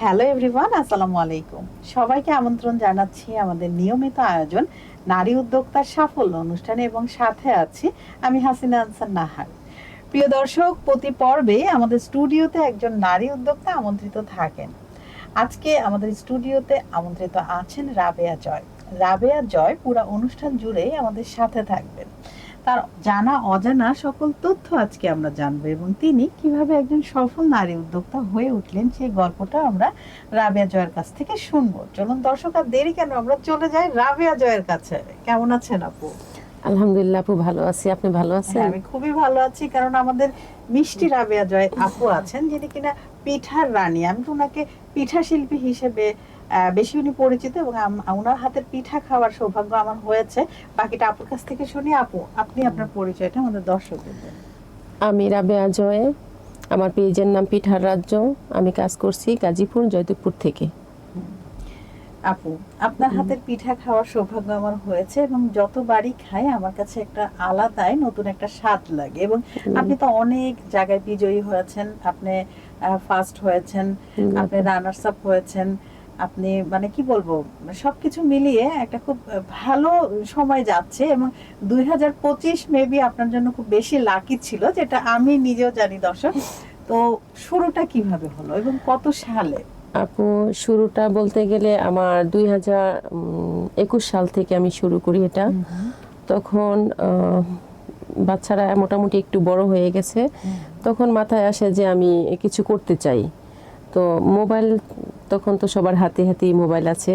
Hello everyone, আসসালামু আলাইকুম। সবাইকে আমন্ত্রণ জানাচ্ছি আমাদের নিয়মিত আয়োজন নারী উদ্যোক্তার সাফল্য অনুষ্ঠানে, এবং সাথে আছি আমি হাসিনা আনসার নাহার। প্রিয় দর্শক, প্রতি পর্বে আমাদের স্টুডিওতে একজন নারী উদ্যোক্তা আমন্ত্রিত থাকেন। আজকে আমাদের স্টুডিওতে আমন্ত্রিত আছেন রাবেয়া জয়। রাবেয়া জয় পুরো অনুষ্ঠান জুড়েই আমাদের সাথে থাকবেন। তার জানা অজানা সকল তথ্য আজকে আমরা জানবো, এবং তিনি কিভাবে একজন সফল নারী উদ্যোক্তা হয়ে উঠলেন সেই গল্পটা আমরা রাবেয়া জয়ের কাছ থেকে শুনবো। চলুন দর্শক, আর দেরি কেন, আমরা চলে যাই রাবেয়া জয়ের কাছে। কেমন আছেন আপু? আলহামদুলিল্লাহ আপু, ভালো আছি। আপনি ভালো আছেন? হ্যাঁ, আমি খুবই ভালো আছি, কারণ আমাদের মিষ্টি রাবেয়া জয় আপু আছেন, যিনি কিনা পিঠার রানী। আমি তো ওনাকে পিঠা শিল্পী হিসেবে বেশি উনি পরিচিত, এবং ওনার হাতের পিঠা খাওয়ার সৌভাগ্য আমার হয়েছে। বাকিটা আপুর কাছ থেকে শুনি। আপু, আপনি আপনার পরিচয়টা আমাদের দর্শকদের দেন। আমি রাবেয়া জয়, আমার পেজের নাম পিঠার রাজ্য। আমি কাজ করছি গাজীপুর জয়দেবপুর থেকে। আপু, আপনার হাতের পিঠা খাওয়ার সৌভাগ্য আমার হয়েছে, এবং যতবারই খাই আমার কাছে একটা আলাদাই নতুন একটা স্বাদ লাগে। এবং আপনি তো অনেক জায়গায় বিজয়ী হয়েছেন, আপনি ফার্স্ট হয়েছেন, আপনি রানার্স আপ হয়েছেন, আপনি মানে কি বলবো, সবকিছু মিলিয়ে একটা খুব ভালো সময় যাচ্ছে। এবং 2025 মেবি আপনার জন্য খুব বেশি লাকি ছিল, যেটা আমি নিজেও জানি দর্শক। তো শুরুটা কিভাবে হলো এবং কত সালে? আপু, শুরুটা বলতে গেলে আমার 2021 সাল থেকে আমি শুরু করি এটা। তখন বাচ্চারা মোটামুটি একটু বড় হয়ে গেছে। তখন মাথায় আসে যে আমি কিছু করতে চাই। তো মোবাইল, তখন তো সবার হাতে হাতেই মোবাইল আছে।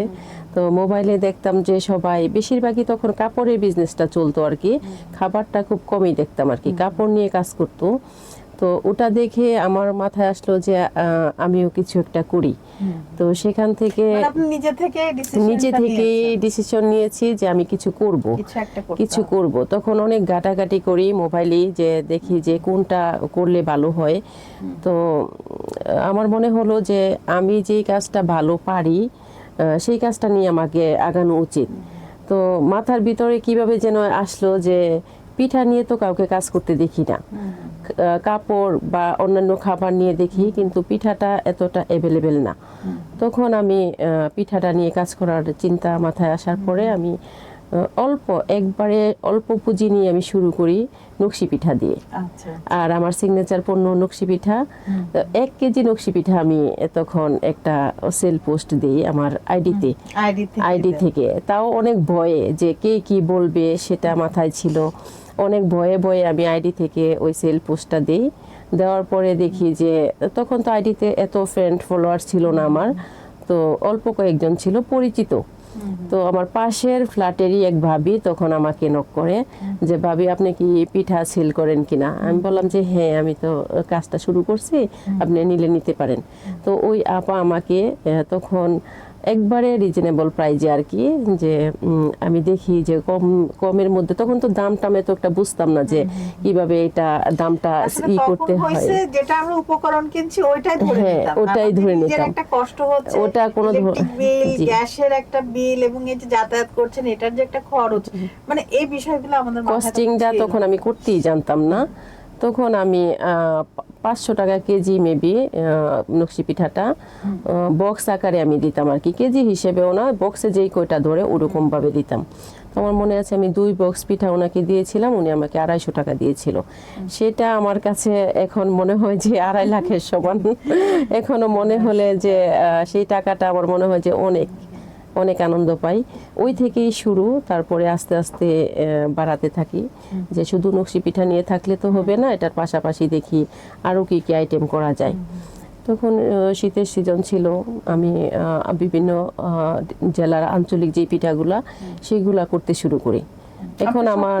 তো মোবাইলে দেখতাম যে সবাই বেশিরভাগই তখন কাপড়ের বিজনেসটা চলতো আর কি। খাবারটা খুব কমই দেখতাম আর কি, কাপড় নিয়ে কাজ করতো। তো ওটা দেখে আমার মাথায় আসলো যে আমিও কিছু একটা করি। তো সেখান থেকে মানে আপনি নিজে থেকে ডিসিশন নিয়েছি যে আমি কিছু করব। তখন অনেক ঘাটাঘাটি করি মোবাইলে, যে দেখি যে কোনটা করলে ভালো হয়। তো আমার মনে হলো যে আমি যেই কাজটা ভালো পারি সেই কাজটা নিয়ে আমাকে আগানো উচিত। তো মাথার ভিতরে কিভাবে যেন আসলো যে পিঠা নিয়ে তো কাউকে কাজ করতে দেখি না, কাপড় বা অন্যান্য খাবার নিয়ে দেখি, কিন্তু পিঠাটা এতটা অ্যাভেলেবেল না। তখন আমি পিঠাটা নিয়ে কাজ করার চিন্তা মাথায় আসার পরে আমি একবারে অল্প পুঁজি নিয়ে আমি শুরু করি নকশি পিঠা দিয়ে। আর আমার সিগনেচার পণ্য নকশি পিঠা। 1 কেজি নকশি পিঠা আমি তখন একটা সেল পোস্ট দিই আমার আইডি থেকে। তাও অনেক ভয়ে, যে কে কি বলবে সেটা মাথায় ছিল। অনেক ভয়ে ভয়ে আমি আইডি থেকে ওই সেল পোস্টটা দিই। দেওয়ার পরে দেখি যে তখন তো আইডিতে এত ফ্রেন্ড ফলোয়ার ছিল না আমার, তো অল্প কয়েকজন ছিল পরিচিত। তো আমার পাশের ফ্ল্যাটেরই এক ভাবি তখন আমাকে নক করে যে, ভাবি আপনি কি পিঠা সেল করেন কিনা? আমি বললাম যে হ্যাঁ, আমি তো কাজটা শুরু করছি, আপনি নিতে পারেন। তো ওই আপা আমাকে তখন একবারে রিজনেবল প্রাইজে আর কি, যে আমি দেখি যে কমের মধ্যে, তখন তো দাম টামে তো একটা বুঝতাম না যে কিভাবে এটা দামটা করতে হয়। যেটা আমরা উপকরণ কিনছি ওইটাই ধরে নিতাম। একটা কষ্ট হচ্ছে, ওটা কোনো বিল, গ্যাসের একটা বিল, এবং এই যে যাতায়াত করছেন এটার যে একটা খরচ, মানে এই বিষয়গুলো আমাদের কস্টিংটা তখন আমি করতেই জানতাম না। তখন আমি 500 টাকা কেজি মেবি নকশি পিঠাটা বক্স আকারে আমি দিতাম আর কি, কেজি হিসেবেও না, বক্সে যেই কয়টা ধরে ওরকম ভাবে দিতাম। তো আমার মনে আছে আমি 2 বক্স পিঠা ওনাকে দিয়েছিলাম, উনি আমাকে 250 টাকা দিয়েছিল। সেটা আমার কাছে এখন মনে হয় যে 2.5 লাখের সমান। এখনো মনে হলে যে সেই টাকাটা আমার মনে হয় যে অনেক আনন্দ পাই। ওই থেকেই শুরু। তারপরে আস্তে আস্তে বাড়াতে থাকি, যে শুধু নকশি পিঠা নিয়ে থাকলে তো হবে না, এটার পাশাপাশি দেখি আরও কি কি আইটেম করা যায়। তখন শীতের সিজন ছিল, আমি বিভিন্ন জেলার আঞ্চলিক যে পিঠাগুলা সেগুলা করতে শুরু করি। এখন আমার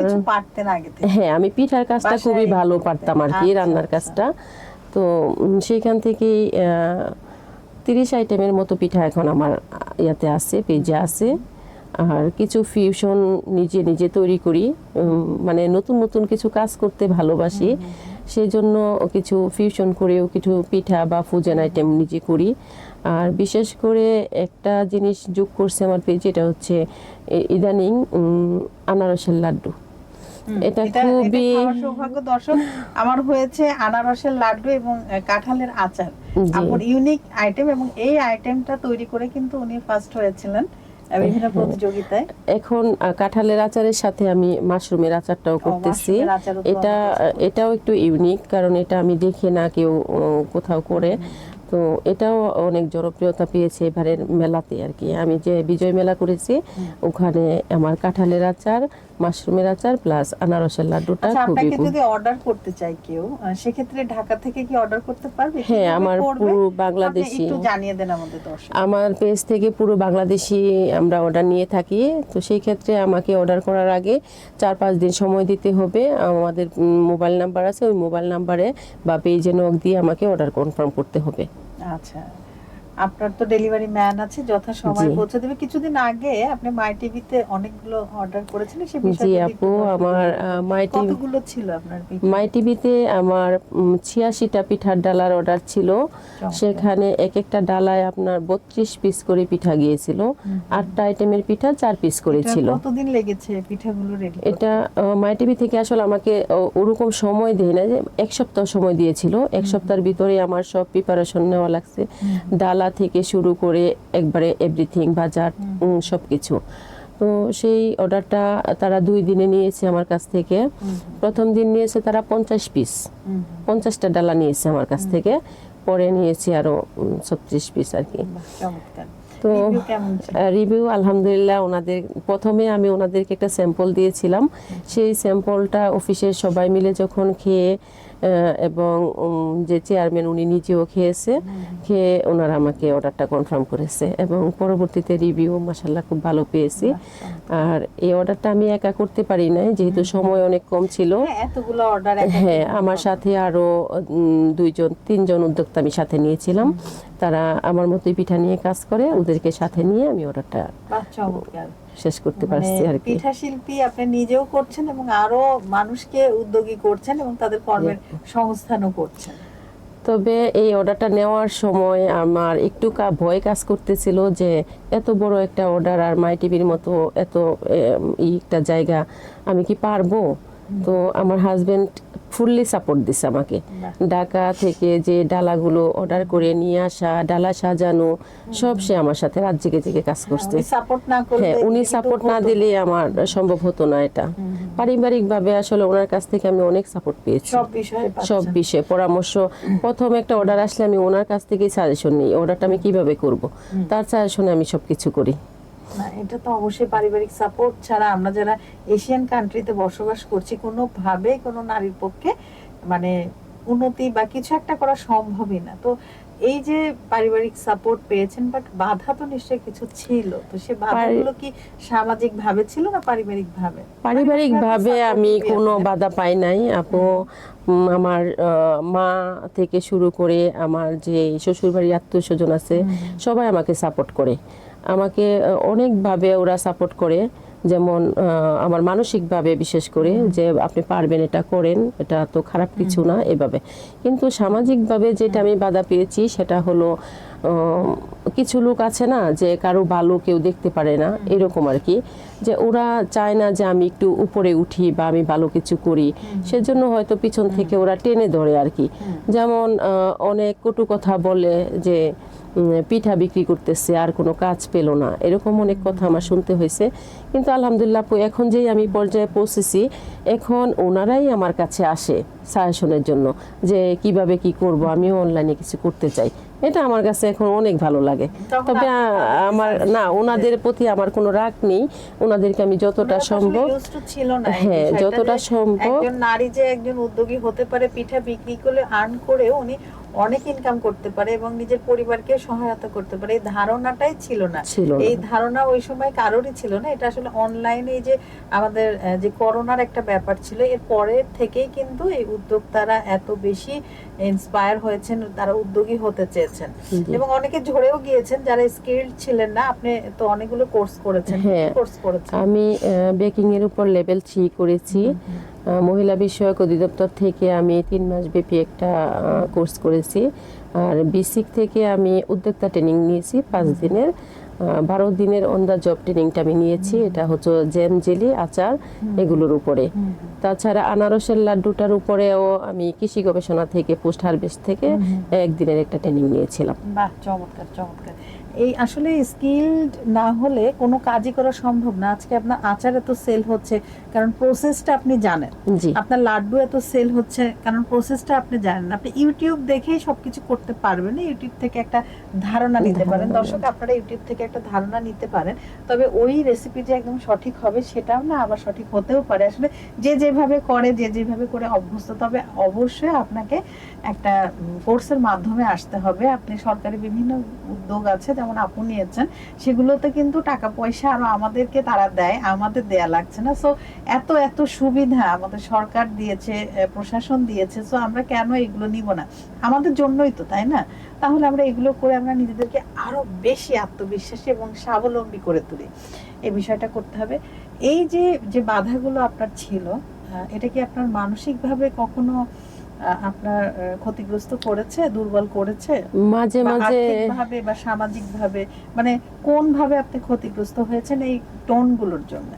হ্যাঁ, আমি পিঠার কাজটা খুবই ভালো পারতাম আর কি, রান্নার কাজটা। তো সেইখান থেকেই 30 আইটেমের মতো পিঠা এখন আমার ইয়াতে আছে, পেজে আছে। আর কিছু ফিউশন নিজে নিজে তৈরি করি, মানে নতুন নতুন কিছু কাজ করতে ভালোবাসি, সেই জন্য কিছু ফিউশন করেও কিছু পিঠা বা ফুজন আইটেম নিজে করি। আর বিশেষ করে একটা জিনিস যোগ করছে আমার পেজে, এটা হচ্ছে ইদানিং আনারসের লাড্ডু। এটা এটা খুবই খাওয়ার সৌভাগ্য দর্শক আমার হয়েছে। আনারসের লাড্ডু এবং কাঁঠালের আচার, জি। আপনার ইউনিক আইটেম, এবং এই আইটেমটা তৈরি করে কিন্তু উনি ফার্স্ট হয়েছিলেন বিভিন্ন প্রতিযোগিতায়। এখন কাঁঠালের আচারের সাথে আমি মাশরুমের আচারটাও করতেছি। মাশরুমের আচারও তো এটা আমাদের এটাও একটু ইউনিক, কারণ এটা আমি দেখি না কেউ কোথাও করে। তো এটাও অনেক জনপ্রিয়তা পেয়েছে এবারের মেলাতে আর কি। আমি যে বিজয় মেলা করেছি ওখানে আমার কাঁঠালের আচার, মাশরুমের আচার প্লাস আনারসের লাড্ডুটা আচ্ছা, খুবই আপনাকে যদি অর্ডার করতে চাই কেউ, সেক্ষেত্রে ঢাকা থেকে কি অর্ডার করতে পারবে? হ্যাঁ, কিভাবে আমার করবে? পুরো আপনি বাংলাদেশি, একটু জানিয়ে দেন আমাদের দর্শক। আমার পেজ থেকে পুরো বাংলাদেশি আমরা অর্ডার নিয়ে থাকি। তো সেই ক্ষেত্রে আমাকে অর্ডার করার আগে 4-5 দিন সময় দিতে হবে। আমাদের মোবাইল নাম্বার আছে, ওই মোবাইল নাম্বারে বা পেজে নক দিয়ে আমাকে অর্ডার কনফার্ম করতে হবে। আচ্ছা, আপনার তো ডেলিভারি ম্যান আছে, যথা সময় জি। পৌঁছে দেবে। কিছুদিন আগে আপনি মাই টিভিতে অনেকগুলো অর্ডার করেছিলেন, সে জি বিষয়ে আপু, আমার মাই টিভি, কতগুলো ছিল আপনার পিঠা? মাই টিভিতে আমার 86টা পিঠার ডালার অর্ডার ছিল। সেখানে এক একটা ডালায় আপনার 32 পিস করে পিঠা গিয়েছিল। 8টা আইটেমের পিঠা 4 পিস করে ছিল। কতদিন লেগেছে পিঠাগুলো রেডি? এটা মাই টিভি থেকে আসলে আমাকে ওরকম সময় দেয় না, যে 1 সপ্তাহ সময় দিয়েছিল। 1 সপ্তাহের ভিতরে আমার সব প্রিপারেশন নেওয়া লাগছে, ডালা থেকে শুরু করে একবারে এভরিথিং, বাজার সবকিছু। তো সেই অর্ডারটা তারা 2 দিনে নিয়েছে আমার কাছ থেকে। প্রথম দিন নিয়েছে তারা 50 পিস, 50টা ডালা নিয়েছে আমার কাছ থেকে। পরে নিয়েছি আরো 36 পিস আর কি। চমৎকার। তো Review কেমন ছিল? রিভিউ আলহামদুলিল্লাহ। ওনাদের প্রথমে আমি ওনাদেরকে একটা স্যাম্পল দিয়েছিলাম। সেই স্যাম্পলটা অফিসের সবাই মিলে যখন খেয়ে এবং যে চেয়ারম্যান উনি নিজেও খেয়েছে, খেয়ে ওনারা আমাকে অর্ডারটা কনফার্ম করেছে এবং পরবর্তীতে রিভিউ মাশাআল্লাহ খুব ভালো পেয়েছি। আর এই অর্ডারটা আমি একা করতে পারি নাই, যেহেতু সময় অনেক কম ছিল। হ্যাঁ, এতগুলো অর্ডার। হ্যাঁ, আমার সাথে আরো 2-3 জন উদ্যোক্তা আমি সাথে নিয়েছিলাম। তারা আমার মতোই পিঠা নিয়ে কাজ করে, ওদেরকে সাথে নিয়ে আমি অর্ডারটা চমৎকার শেষ করতে পারছি আর কি। পিঠা শিল্পী আপনি নিজেও করছেন এবং আরো মানুষকে উদ্যোগী করছেন এবং তাদের কর্মের সংস্থানও করছেন। তবে এই অর্ডারটা নেওয়ার সময় আমার একটু ভয় কাজ করতেছিল যে এত বড় একটা অর্ডার আর মাই টিভির মতো এত একটা জায়গা আমি কি পারবো। তো আমার হাজবেন্ড ফুললি সাপোর্ট দিছে আমাকে। ঢাকা থেকে যে ডালাগুলো অর্ডার করে নিয়ে আসা, ডালা সাজানো, সব সে আমার সাথে রাত জেগে জেগে কাজ করছে। হ্যাঁ, উনি সাপোর্ট না দিলে আমার সম্ভব হতো না এটা। পারিবারিক ভাবে আসলে ওনার কাছ থেকে আমি অনেক সাপোর্ট পেয়েছি, সব বিষয়ে পরামর্শ। প্রথম একটা অর্ডার আসলে আমি ওনার কাছ থেকেই সাজেশন নিই, অর্ডারটা আমি কিভাবে করব, তার সাজেশনে আমি সবকিছু করি। না, এটা তো অবশ্যই পারিবারিক সাপোর্ট ছাড়া আমরা যারা এশিয়ান কান্ট্রিতে বসবাস করছি কোনোভাবেই কোনো নারীর পক্ষে মানে উন্নতি বা কিছু একটা করা সম্ভবই না। তো এই যে পারিবারিক সাপোর্ট পেয়েছেন, বাট বাধা তো নিশ্চয়ই কিছু ছিল। তো সে বাধাগুলো কি সামাজিক ভাবে ছিল না পারিবারিক ভাবে? পারিবারিক ভাবে আমি কোনো বাধা পাই নাই আপু। আমার মা থেকে শুরু করে আমার যে শ্বশুরবাড়ির আত্মীয় স্বজন আছে সবাই আমাকে সাপোর্ট করে। আমাকে অনেকভাবে ওরা সাপোর্ট করে, যেমন আমার মানসিকভাবে বিশেষ করে যে আপনি পারবেন, এটা করেন, এটা তো খারাপ কিছু না এভাবে। কিন্তু সামাজিকভাবে যেটা আমি বাধা পেয়েছি সেটা হলো কিছু লোক আছে না যে কারো ভালো কেউ দেখতে পারে না, এরকম আর কি, যে ওরা চায় না যে আমি একটু উপরে উঠি বা আমি ভালো কিছু করি। সেজন্য হয়তো পিছন থেকে ওরা টেনে ধরে আর কি। যেমন অনেক কটু কথা বলে যে পিঠা বিক্রি করতেছে আর কোনো কাজ পেল না, এরকম অনেক কথা আমার শুনতে হয়েছে। কিন্তু আলহামদুলিল্লাহ এখন যেই আমি পর্যায়ে পৌঁছেছি, এখন ওনারাই আমার কাছে আসে সাজেশনের জন্য যে কিভাবে কি করব, আমিও অনলাইনে কিছু করতে চাই। এটা আমার কাছে এখন অনেক ভালো লাগে। তবে আমার না, ওনাদের প্রতি আমার কোনো রাগ নেই। ওনাদেরকে আমি যতটা সম্ভব, হ্যাঁ যতটা সম্ভব, একজন নারী যে একজন উদ্যোগী হতে পারে, পিঠা বিক্রি করে আর্ন করেও উনি অনেক ইনকাম করতে পারে এবং নিজের পরিবারকে সহায়তা করতে পারে, এই ধারণাটাই ছিল না। এই ধারণা ওই সময় কারোরই ছিল না। এটা আসলে অনলাইনে যে আমাদের যে করোনার একটা ব্যাপার ছিল, এর পরের থেকেই কিন্তু এই উদ্যোক্তারা এত বেশি ইন্সপায়ার হয়েছেন, তারা উদ্যোগী হতে চেয়েছেন এবং অনেকে ঝরেও গিয়েছেন যারা স্কিলড ছিলেন না। আপনি তো অনেকগুলো কোর্স করেছেন। কোর্স করেছেন? আমি বেকিং এর উপর লেভেল 3 করেছি। মহিলা বিষয়ক অধিদপ্তর থেকে আমি 3 মাস ব্যাপী একটা কোর্স করেছি। আর বিসিক থেকে আমি উদ্যোক্তা ট্রেনিং নিয়েছি 5 দিনের। 12 দিনের অন দ্য জব ট্রেনিংটা আমি নিয়েছি। এটা হচ্ছে জ্যাম, জেলি, আচার এগুলোর উপরে। তাছাড়া আনারসের লাড্ডুটার উপরেও আমি কৃষি গবেষণা থেকে, পোস্ট হারভেস্ট থেকে একদিনের একটা ট্রেনিং নিয়েছিলাম। বাহ, চমৎকার চমৎকার। এই আসলে স্কিলড না হলে কোনো কাজই করা সম্ভব না। আজকে আপনার আচার এত সেল হচ্ছে কারণ প্রসেসটা আপনি জানেন, জি, আপনার লাড্ডু এত সেল হচ্ছে কারণ প্রসেসটা আপনি জানেন। আপনি ইউটিউব দেখেই সবকিছু করতে পারবেন, ইউটিউব থেকে একটা ধারণা নিতে পারেন। দর্শক, আপনারা ইউটিউব থেকে একটা ধারণা নিতে পারেন, তবে ওই রেসিপি যে একদম সঠিক হবে সেটাও না, আবার সঠিক হতেও পারে। আসলে যে যেভাবে করে, যে যেভাবে করে অভ্যস্ত। তবে অবশ্যই আপনাকে একটা কোর্সের মাধ্যমে আসতে হবে। আপনি সরকারি বিভিন্ন উদ্যোগ আছে, যেমন আপু নিয়েছেন, সেগুলোতে কিন্তু টাকা পয়সা আরো আমাদেরকে তারা দেয়, আমাদের দেয়া লাগছে না। সো এত এত সুবিধা আমাদের সরকার দিয়েছে, প্রশাসন দিয়েছে, সো আমরা কেন এগুলো নিব না? আমাদের জন্যই তো, তাই না? তাহলে আমরা এগুলো করে আমরা নিজেদেরকে আরো বেশি আত্মবিশ্বাসী এবং স্বাবলম্বী করে তুলি। এই বিষয়টা করতে হবে। এই যে যে বাধাগুলো আপনার ছিল, এটা কি আপনার মানসিকভাবে কখনো আপনার ক্ষতিগ্রস্ত করেছে, দুর্বল করেছে? মাঝে বা মাঝে আর্থিকভাবে বা সামাজিকভাবে, মানে কোন ভাবে আপনি ক্ষতিগ্রস্ত হয়েছেন এই টোনগুলোর জন্য?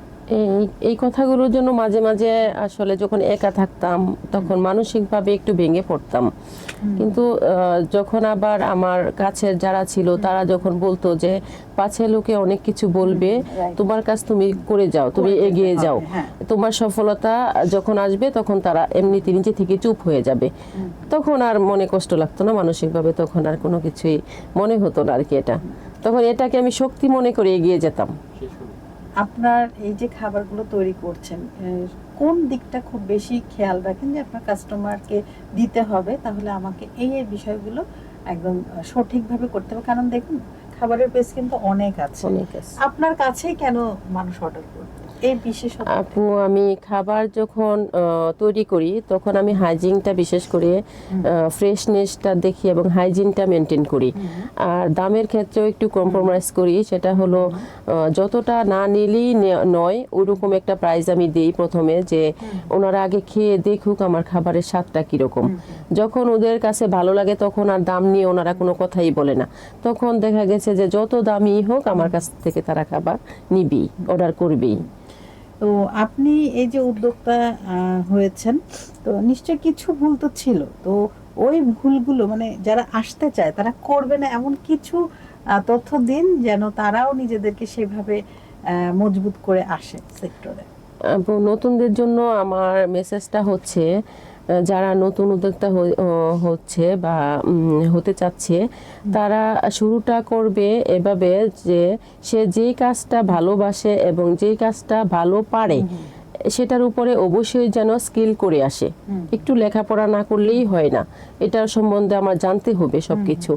এই কথাগুলোর জন্য মাঝে মাঝে আসলে যখন একা থাকতাম তখন মানসিকভাবে একটু ভেঙে পড়তাম। কিন্তু যখন আবার আমার কাছের যারা ছিল তারা যখন বলতো যে পাছে লোকে অনেক কিছু বলবে, তোমার কাজ তুমি করে যাও, তুমি এগিয়ে যাও, তোমার সফলতা যখন আসবে তখন তারা এমনিতে নিজে থেকে চুপ হয়ে যাবে, তখন আর মনে কষ্ট লাগতো না মানসিকভাবে, তখন আর কোনো কিছুই মনে হতো না আর কি। তখন এটাকে আমি শক্তি মনে করে এগিয়ে যেতাম। আপনার এই যে খাবারগুলো তৈরি করছেন, কোন দিকটা খুব বেশি খেয়াল রাখেন যে আপনার কাস্টমারকে দিতে হবে, তাহলে আমাকে এই এই বিষয়গুলো একদম সঠিকভাবে করতে হবে? কারণ দেখুন, খাবারের পেজ কিন্তু অনেক আছে, আপনার কাছেই কেন মানুষ অর্ডার করবে? এই বিশেষ আপু, আমি খাবার যখন তৈরি করি তখন আমি হাইজিনটা বিশেষ করে ফ্রেশনেসটা দেখি এবং হাইজিনটা মেনটেন করি। আর দামের ক্ষেত্রেও একটু কম্প্রোমাইজ করি, সেটা হলো যতটা না নিলেই নয় ওইরকম একটা প্রাইস আমি দিই প্রথমে, যে ওনারা আগে খেয়ে দেখুক আমার খাবারের স্বাদটা কীরকম। যখন ওদের কাছে ভালো লাগে তখন আর দাম নিয়ে ওনারা কোনো কথাই বলে না, তখন দেখা গেছে যে যত দামই হোক আমার কাছ থেকে তারা খাবার নিবেই, অর্ডার করবেই। তো আপনি এই যে উদ্যোক্তা হয়েছেন, তো নিশ্চয় কিছু ভুল তো ছিল, তো ওই ভুলগুলো মানে যারা আসতে চায় তারা করবে না এমন কিছু তথ্য দিন, যেন তারাও নিজেদেরকে সেভাবে মজবুত করে আসে সেক্টরে। নতুনদের জন্য আমার মেসেজটা হচ্ছে, যারা নতুন উদ্যোক্তা হচ্ছে বা হতে চাচ্ছে, তারা শুরুটা করবে এভাবে যে সে যেই কাজটা ভালোবাসে এবং যেই কাজটা ভালো পারে সেটার উপরে অবশ্যই যেন স্কিল করে আসে। একটু লেখাপড়া না করলেই হয় না, এটার সম্বন্ধে আমার জানতে হবে সবকিছু,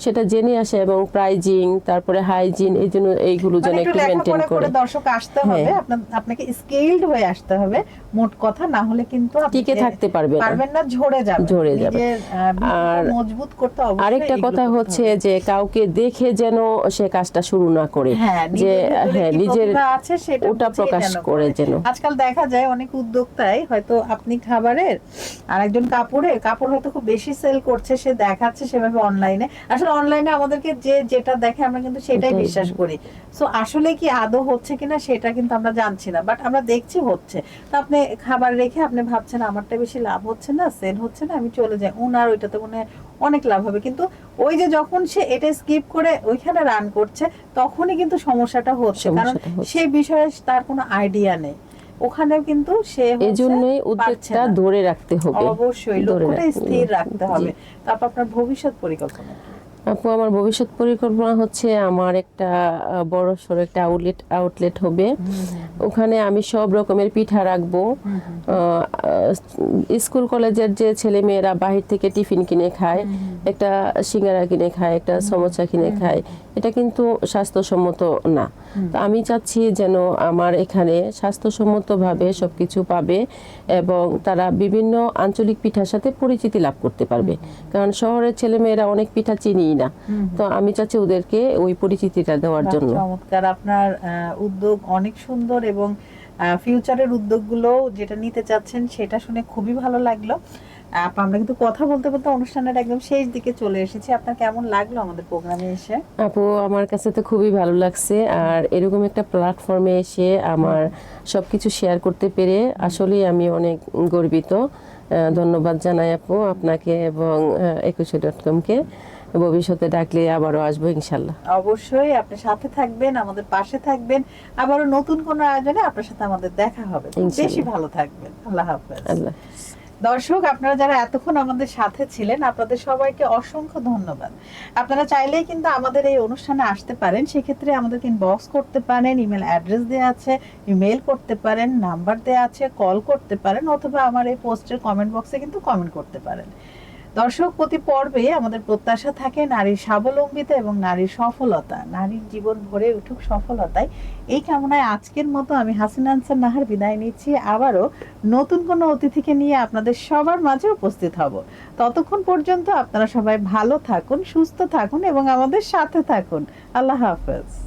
সেটা জেনে আসে এবং প্রাইজিং, তারপরে হাইজিন, এই জন্য এইগুলো যেন একটু মেনটেন করে। দর্শক আসতে হবে, আপনাকে স্কিলড হয়ে আসতে হবে মোট কথা, না হলে কিন্তু টিকে থাকতে পারবেন না, ঝরে যাবে। আর মজবুত করতে অবশ্যই আরেকটা কথা হচ্ছে যে কাউকে দেখে যেন সে কাজটা শুরু না করে, যে নিজের আছে সেটা ওটা প্রকাশ করে যেন। আজকাল দেখা যায় অনেক উদ্যোক্তাই, হয়তো আপনি খাবারের আর একজন কাপড় হয়তো খুব বেশি সেল করছে, সে দেখাচ্ছে সেভাবে অনলাইনে। আসলে অনলাইনে আমাদেরকে যে যেটা দেখে আমরা কিন্তু সেটাই বিশ্বাস করি। সো আসলে কি আদৌ হচ্ছে কিনা সেটা কিন্তু আমরা জানছি না, বাট আমরা দেখছি হচ্ছে। তো আপনি খাবার রেখে আপনি ভাবছেন আমারটা বেশি লাভ হচ্ছে না, সেল হচ্ছে না, আমি চলে যাই, ওনার ওইটাতে মনে হয় অনেক লাভ হবে। কিন্তু ওই যে যখন সে এটা স্কিপ করে ওইখানে রান করছে, তখনই কিন্তু সমস্যাটা হচ্ছে, কারণ সেই বিষয়ে তার কোনো আইডিয়া নেই। ওখানেও কিন্তু সে এজন্যই উদ্যোগটা ধরে রাখতে হবে, অবশ্যই লক্ষ্যটা স্থির রাখতে হবে। তারপর আপনার ভবিষ্যৎ পরিকল্পনা? আপু, আমার ভবিষ্যৎ পরিকল্পনা হচ্ছে আমার একটা বড় সড়ো একটা আউটলেট হবে, ওখানে আমি সব রকমের পিঠা রাখবো। স্কুল কলেজের যে ছেলে মেয়েরা বাহির থেকে টিফিন কিনে খায়, একটা সিঙ্গারা কিনে খায়, একটা সমোসা কিনে খায়, এটা কিন্তু স্বাস্থ্যসম্মত না। তো আমি চাচ্ছি যেন আমার এখানে স্বাস্থ্যসম্মতভাবে সবকিছু পাবে এবং তারা বিভিন্ন আঞ্চলিক পিঠার সাথে পরিচিতি লাভ করতে পারবে, কারণ শহরের ছেলেমেয়েরা অনেক পিঠা চিনি না। তো আমি চাচ্ছি ওদেরকে ওই পরিচিতিটা দেওয়ার জন্য। চমৎকার, আপনার উদ্যোগ অনেক সুন্দর এবং ফিউচারের উদ্যোগগুলো যেটা নিতে চাচ্ছেন সেটা শুনে খুবই ভালো লাগলো। আমরা কিন্তু কথা বলতে বলতে অনুষ্ঠানের একদম শেষ দিকে চলে এসেছি। আপনার কেমন লাগলো আমাদের প্রোগ্রামে এসে? আপু, আমার কাছে তো খুবই ভালো লাগছে, আর এরকম একটা প্ল্যাটফর্মে এসে আমার সবকিছু শেয়ার করতে পেরে আসলে আমি অনেক গর্বিত। ধন্যবাদ জানাই আপু আপনাকে এবং eকুশে.com-কে। ভবিষ্যতে ডাকলে আবারও আসবো ইনশাল্লাহ। অবশ্যই আপনি সাথে থাকবেন, আমাদের পাশে থাকবেন, আবারও নতুন কোনো আয়োজনে আপনার সাথে আমাদের দেখা হবে। ইনশাআল্লাহ। বেশি ভালো থাকবেন। আল্লাহ হাফেজ। আল্লাহ। দর্শক, আপনারা যারা এতক্ষণ আমাদের সাথে ছিলেন, আপনাদের সবাইকে অসংখ্য ধন্যবাদ। আপনারা চাইলেই কিন্তু আমাদের এই অনুষ্ঠানে আসতে পারেন, সেক্ষেত্রে আমাদেরকে ইনবক্স করতে পারেন, ইমেল অ্যাড্রেস দেওয়া আছে, ইমেল করতে পারেন, নাম্বার দেওয়া আছে, কল করতে পারেন, অথবা আমার এই পোস্টের কমেন্ট বক্সে কিন্তু কমেন্ট করতে পারেন। দর্শক, প্রতি পর্বে আমাদের প্রত্যাশা থাকে নারীর স্বাবলম্বিতা এবং নারীর সফলতা, নারীর জীবন ভরে উঠুক সফলতায়। এই কামনায় আজকের মতো আমি হাসিনা আনসার নাহার বিদায় নিচ্ছি। আবারও নতুন কোনো অতিথিকে নিয়ে আপনাদের সবার মাঝে উপস্থিত হব। ততক্ষণ পর্যন্ত আপনারা সবাই ভালো থাকুন, সুস্থ থাকুন এবং আমাদের সাথে থাকুন। আল্লাহ হাফেজ।